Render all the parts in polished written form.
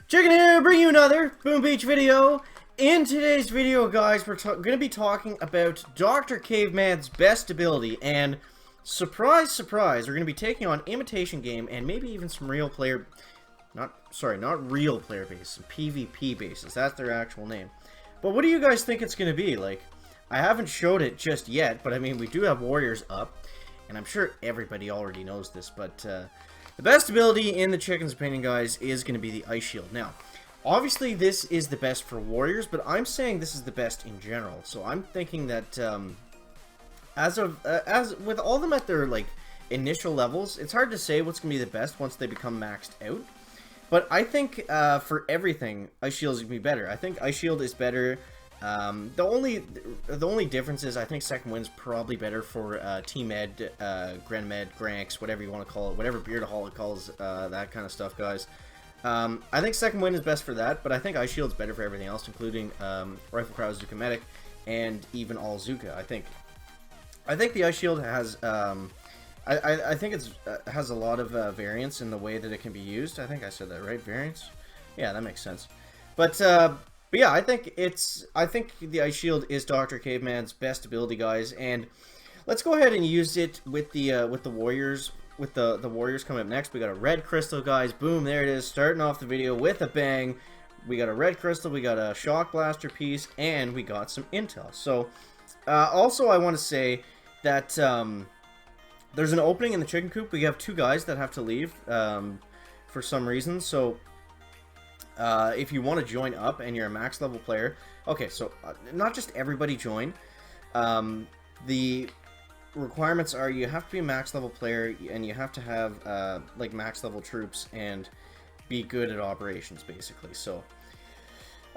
Chicken here, bring you another Boom Beach video. In today's video, guys, we're going to be talking about Dr. Caveman's best ability, and surprise, surprise, we're going to be taking on Imitation game and maybe even some real player, not real player bases, some PvP bases. That's their actual name. But what do you guys think it's going to be? Like, I haven't showed it just yet, but I mean, we do have warriors up, and I'm sure everybody already knows this, but the best ability, in the chicken's opinion, guys, is going to be the Ice Shield. Now, obviously, this is the best for warriors, but I'm saying this is the best in general. So I'm thinking that as with all of them at their like initial levels, it's hard to say what's going to be the best once they become maxed out. But I think for everything, Ice Shield is going to be better. I think Ice Shield is better. The only difference is I think Second Wind's probably better for Team Ed, Grand Med, Granks, whatever you want to call it, whatever Beardaholic calls that kind of stuff, guys. I think Second Wind is best for that, but I think Ice Shield's better for everything else, including Rifle Crowd, Zuka Medic, and even all Zuka. I think the Ice Shield has I think it's has a lot of variance in the way that it can be used. I think I said that right, variance. Yeah, that makes sense. But yeah, I think the Ice Shield is Dr. Caveman's best ability, guys, and let's go ahead and use it with the warriors. With the warriors coming up next, we got a red crystal, guys. Boom, there it is, starting off the video with a bang. We got a red crystal, we got a shock blaster piece, and we got some intel. So, also I want to say that there's an opening in the chicken coop. We have two guys that have to leave for some reason. So, if you want to join up and you're a max level player, okay. So, not just everybody join. The requirements are you have to be a max level player and you have to have like max level troops and be good at operations, basically. So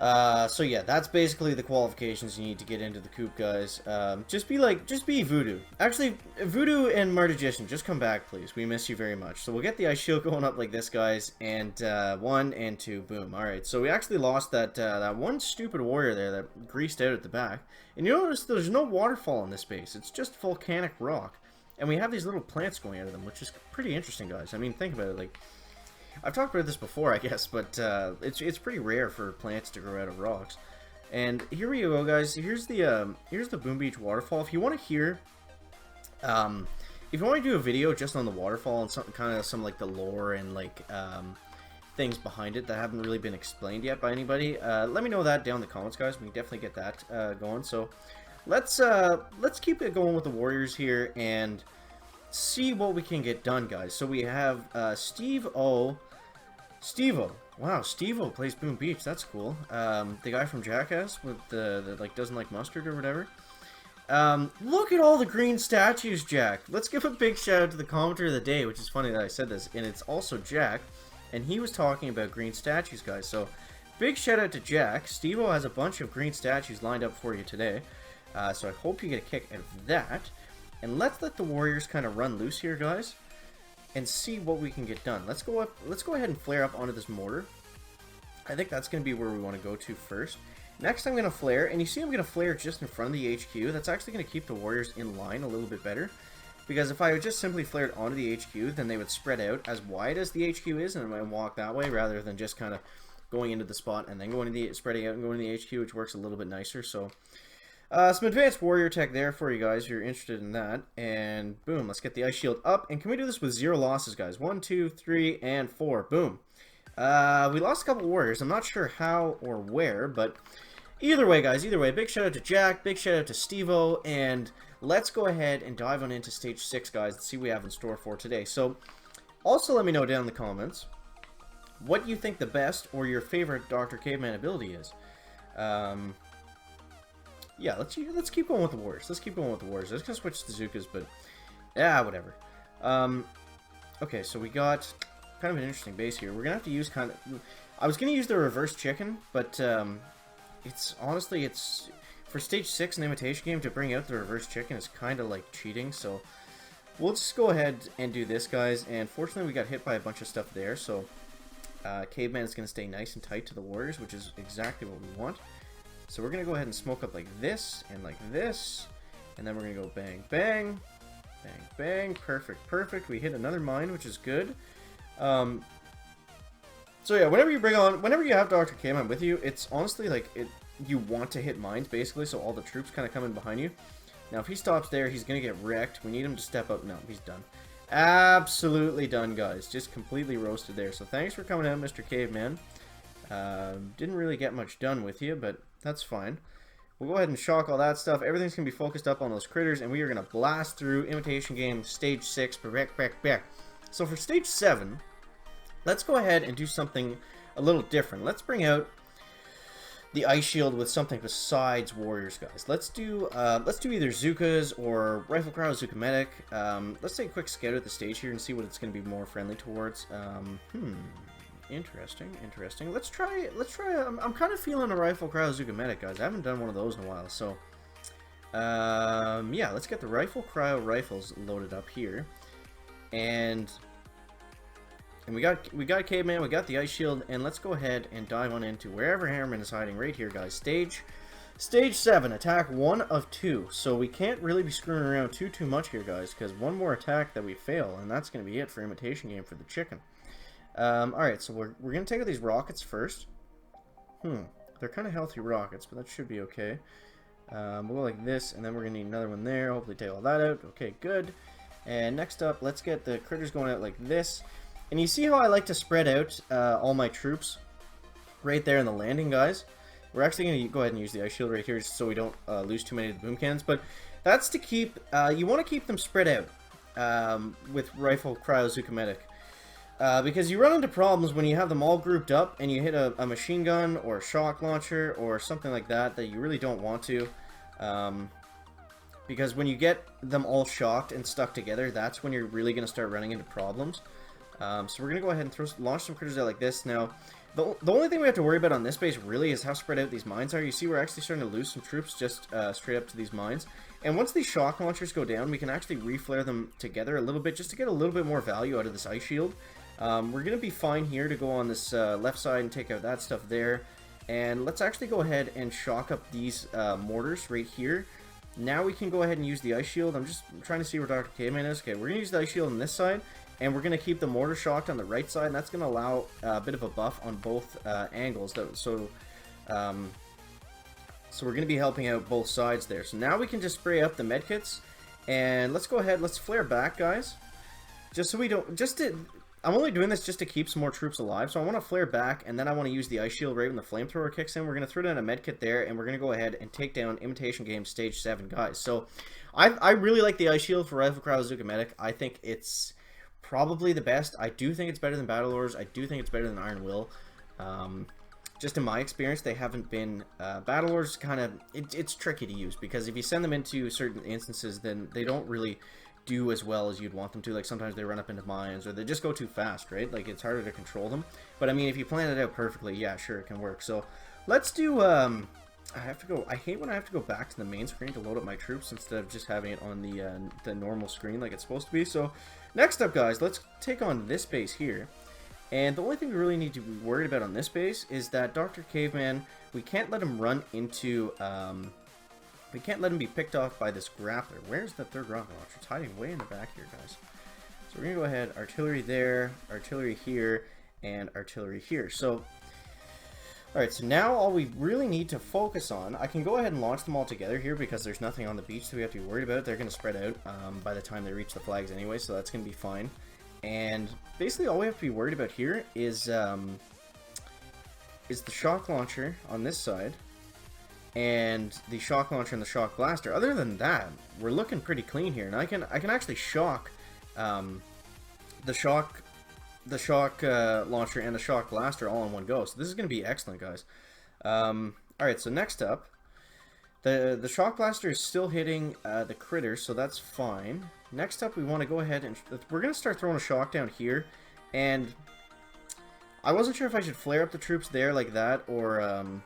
yeah, that's basically the qualifications you need to get into the coop, guys. Just be Voodoo. Actually, Voodoo and Martigician, just come back, please. We miss you very much. So we'll get the Ice Shield going up like this, guys, and 1 and 2, boom. Alright, so we actually lost that that one stupid warrior there that greased out at the back. And you notice there's no waterfall in this base. It's just volcanic rock. And we have these little plants going out of them, which is pretty interesting, guys. I mean, think about it, like, I've talked about this before, I guess, but it's pretty rare for plants to grow out of rocks. And here we go, guys. Here's the Boom Beach waterfall. If you want to hear, if you want to do a video just on the waterfall and some like the lore and like things behind it that haven't really been explained yet by anybody, let me know that down in the comments, guys. We can definitely get that going. So let's keep it going with the warriors here and see what we can get done, guys. So we have Steve-O. Wow, Steve-O plays Boom Beach. That's cool. The guy from Jackass with the like doesn't like mustard or whatever. Look at all the green statues, Jack. Let's give a big shout out to the commenter of the day, which is funny that I said this, and it's also Jack, and he was talking about green statues, guys. So big shout out to Jack. Steve-O has a bunch of green statues lined up for you today. So I hope you get a kick out of that. And let's let the warriors kind of run loose here, guys, and see what we can get done. Let's go ahead and flare up onto this mortar. I think that's going to be where we want to go to first. Next, I'm going to flare, and you see I'm going to flare just in front of the HQ. That's actually going to keep the warriors in line a little bit better, because if I would just simply flare it onto the HQ, then they would spread out as wide as the HQ is, and I walk that way rather than just kind of going into the spot and then spreading out and going to the HQ, which works a little bit nicer. So some advanced warrior tech there for you guys if you're interested in that. And boom, let's get the Ice Shield up. And can we do this with 0 losses, guys? 1, 2, 3, and 4. Boom. We lost a couple warriors. I'm not sure how or where, but either way, guys, either way, big shout out to Jack, big shout out to Steve-O, and let's go ahead and dive on into Stage 6, guys, and see what we have in store for today. So, also let me know down in the comments what you think the best or your favorite Dr. Caveman ability is. Yeah, let's keep going with the warriors. Let's keep going with the warriors. I was gonna switch to Zukas, but yeah, whatever. Okay, so we got kind of an interesting base here. We're gonna have to use I was gonna use the reverse chicken, but it's honestly for stage 6 in the Imitation game to bring out the reverse chicken is kind of like cheating. So we'll just go ahead and do this, guys. And fortunately, we got hit by a bunch of stuff there. So Caveman is gonna stay nice and tight to the warriors, which is exactly what we want. So we're going to go ahead and smoke up like this, and then we're going to go bang, bang, bang, bang, perfect, perfect. We hit another mine, which is good. So So yeah, whenever you have Dr. Caveman with you, it's honestly like you want to hit mines basically, so all the troops kind of come in behind you. Now if he stops there, he's gonna get wrecked. We need him to step up. No, he's done. Absolutely done, guys. Just completely roasted there. So thanks for coming out, Mr. Caveman. Didn't really get much done with you, but that's fine. We'll go ahead and shock all that stuff. Everything's going to be focused up on those critters, and we are going to blast through Imitation Game Stage 6. So for Stage 7, let's go ahead and do something a little different. Let's bring out the Ice Shield with something besides Warriors, guys. Let's do either Zukas or Rifle Crowd Zuka Medic. Let's take a quick scout at the stage here and see what it's going to be more friendly towards. Interesting. Let's try. I'm kind of feeling a Rifle Crowd Zuka Medic, guys. I haven't done one of those in a while, so yeah, let's get the Rifle Cryo rifles loaded up here, and we got Caveman, we got the Ice Shield, and let's go ahead and dive on into wherever Hammerman is hiding right here, guys. Stage 7, attack 1 of 2. So we can't really be screwing around too much here, guys, because one more attack that we fail, and that's going to be it for Imitation Game for the chicken. Alright, so we're going to take out these rockets first. They're kind of healthy rockets, but that should be okay. We'll go like this, and then we're going to need another one there. Hopefully take all that out. Okay, good. And next up, let's get the critters going out like this. And you see how I like to spread out all my troops right there in the landing, guys? We're actually going to go ahead and use the Ice Shield right here so we don't lose too many of the boom cannons. But that's to keep, you want to keep them spread out with Rifle Cryo Zuka Medic. Because you run into problems when you have them all grouped up and you hit a machine gun or a shock launcher or something like that you really don't want to. Because when you get them all shocked and stuck together, that's when you're really going to start running into problems. So we're going to go ahead and launch some critters out like this. Now, the only thing we have to worry about on this base really is how spread out these mines are. You see we're actually starting to lose some troops just straight up to these mines. And once these shock launchers go down, we can actually reflare them together a little bit just to get a little bit more value out of this Ice Shield. We're going to be fine here to go on this left side and take out that stuff there. And let's actually go ahead and shock up these mortars right here. Now we can go ahead and use the Ice Shield. I'm just trying to see where Dr. Caveman is. Okay, we're going to use the Ice Shield on this side. And we're going to keep the mortar shocked on the right side. And that's going to allow a bit of a buff on both angles. So we're going to be helping out both sides there. So now we can just spray up the medkits. And let's go ahead. Let's flare back, guys. Just so we don't... I'm only doing this just to keep some more troops alive, so I want to flare back, and then I want to use the Ice Shield right when the flamethrower kicks in. We're going to throw down a medkit there, and we're going to go ahead and take down Imitation Game Stage 7, guys. So, I really like the Ice Shield for Rifle Crowd Zuka Medic. I think it's probably the best. I do think it's better than Battle Ores. I do think it's better than Iron Will. Just in my experience, they haven't been... Battle Ores kind of... It's tricky to use, because if you send them into certain instances, then they don't really... do as well as you'd want them to. Like sometimes they run up into mines or they just go too fast, right? Like it's harder to control them. But I mean, if you plan it out perfectly, yeah, sure, it can work. So let's do I hate when I have to go back to the main screen to load up my troops instead of just having it on the normal screen like it's supposed to be. So next up, guys, let's take on this base here. And the only thing we really need to be worried about on this base is that Dr. Caveman, we can't let him run into we can't let him be picked off by this grappler. Where's the third rocket launcher? It's hiding way in the back here, guys. So we're going to go ahead, artillery there, artillery here, and artillery here. So, alright, so now all we really need to focus on, I can go ahead and launch them all together here because there's nothing on the beach that we have to be worried about. They're going to spread out by the time they reach the flags anyway, so that's going to be fine. And basically all we have to be worried about here is the shock launcher on this side. And the shock launcher and the shock blaster. Other than that, we're looking pretty clean here, and I can actually shock the shock launcher and the shock blaster all in one go. So this is going to be excellent, guys. All right, so next up, the shock blaster is still hitting the critters, so that's fine. Next up, we want to go ahead and we're going to start throwing a shock down here, and I wasn't sure if I should flare up the troops there like that or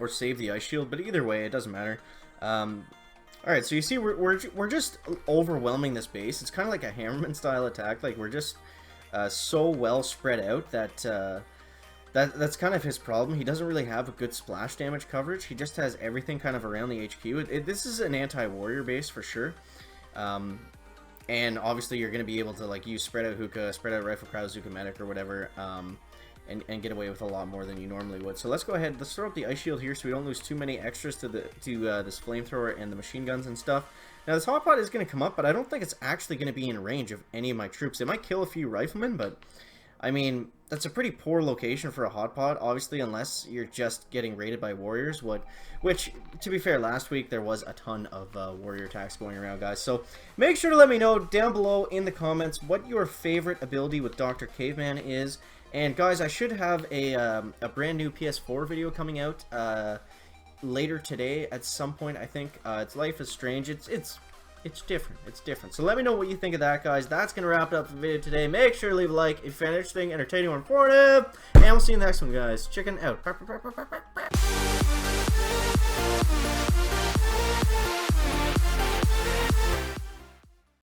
save the Ice Shield, but either way, it doesn't matter. Alright, so you see, we're just overwhelming this base. It's kind of like a Hammerman style attack. Like, we're just so well spread out that that's kind of his problem. He doesn't really have a good splash damage coverage. He just has everything kind of around the HQ. This is an anti-warrior base for sure. And obviously you're going to be able to like use spread out hookah, spread out rifle crowd, Zuka medic or whatever, and get away with a lot more than you normally would. So let's go ahead, let's throw up the ice shield here so we don't lose too many extras to this flamethrower and the machine guns and stuff. Now this hot pot is going to come up, but I don't think it's actually going to be in range of any of my troops. It might kill a few riflemen, but I mean, that's a pretty poor location for a hot pot, obviously, unless you're just getting raided by warriors, which, to be fair, last week there was a ton of warrior attacks going around, guys. So make sure to let me know down below in the comments what your favorite ability with Dr. Caveman is. And guys, I should have a brand new PS4 video coming out later today at some point, I think. It's Life is Strange. It's different. It's different. So let me know what you think of that, guys. That's going to wrap up the video today. Make sure to leave a like if you found it interesting, entertaining, or informative. And we'll see you in the next one, guys. Chicken out.